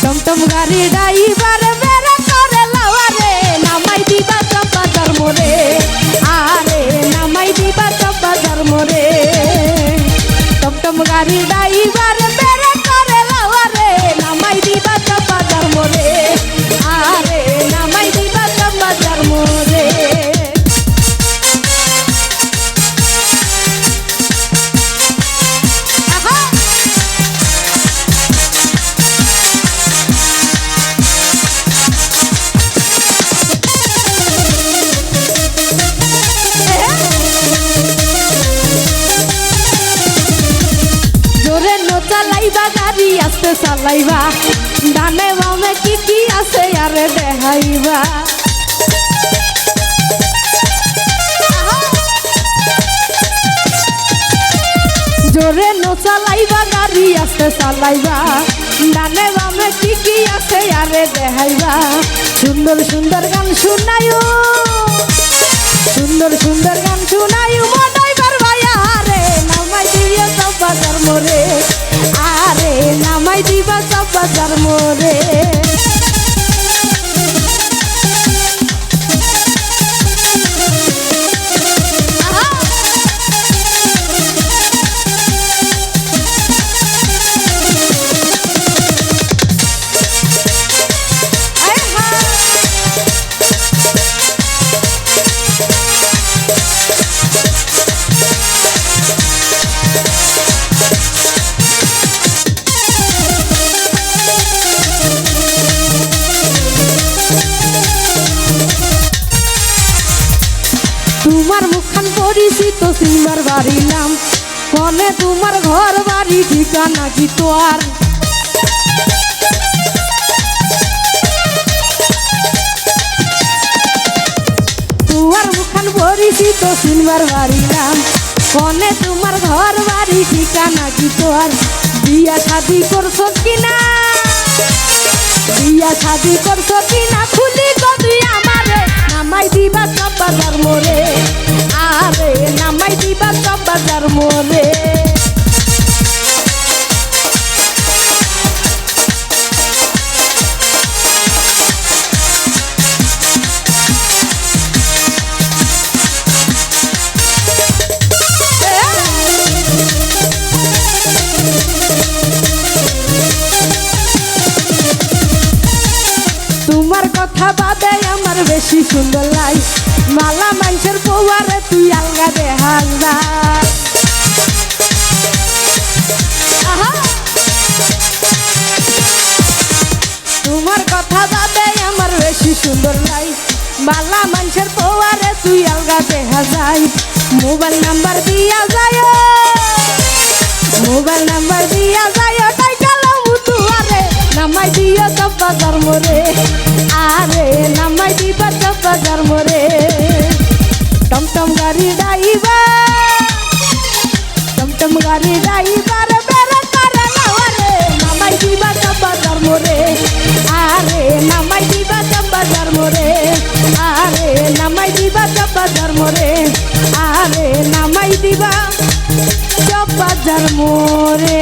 टमटम गाड़ी ड्राइवर मेरा करे लवारे नामाई दिबा सब बाजार मोरे आरे नामाई दिबा सब बाजार मोरे टमटम गाड़ी ड्राइवर मेरा करे लवारे नामाई दिबा सब बाजार मोरे आरे नामाई दिबा सब बाजार मोरे চালাইবা গাড়ি আস্তে চালাইবা ডানে বামে কি আছে আরে দেখাইবা জোরে নো চালাইবা গাড়ি আস্তে চালাইবা ডানে বামে কি আছে আরে দেখাইবা সুন্দর সুন্দর গান শুনাইও সুন্দর সুন্দর গান শুনাইও মডাইবার ভাইয়া রে নামাই দিও সব বাজার মোরে আরে নামাই দিবা সব বাজার মোরে তোমার মুখখান পরিচিত সিমার বাড়ি নাম কনে তোমার ঘর বাড়ি ঠিকানা কি তোর তোমার মুখখান পরিচিত সিমার বাড়ি নাম কনে তোমার ঘর বাড়ি ঠিকানা কি তোর বিয়া শাদি করছো কিনা বিয়া শাদি করছো কিনা খুলি গদি আমারে নামাই দিবা সব বাজার মোরে আরে নামাই দিবা সব বাজার মোরে তোমার কথা বাদে আমার বেশি সুন্দর লাই মালা মানুষের বউয়ারে তুই আলগা দেখাস না তোমার কথা বাদে আমার বেশি সুন্দর লাই মালা মানুষের বউয়ারে তুই আলগা দেখা যায় মোবাইল নাম্বার দিয়া যায় মোবাইল নাম্বার দিয়া যায় তাই কালো মুতুয়ারে নামাই দিও সব বাজার মোরে আরে নামাই দিবা সব বাজার মোরে টমটম গাড়ি ড্রাইভার বেড়া করে লাওয়ারে নামাই দিবা সব বাজার মোরে আরে নামাই দিবা সব বাজার মোরে আরে নামাই দিবা সব বাজার মোরে আরে নামাই দিবা সব বাজার মোরে।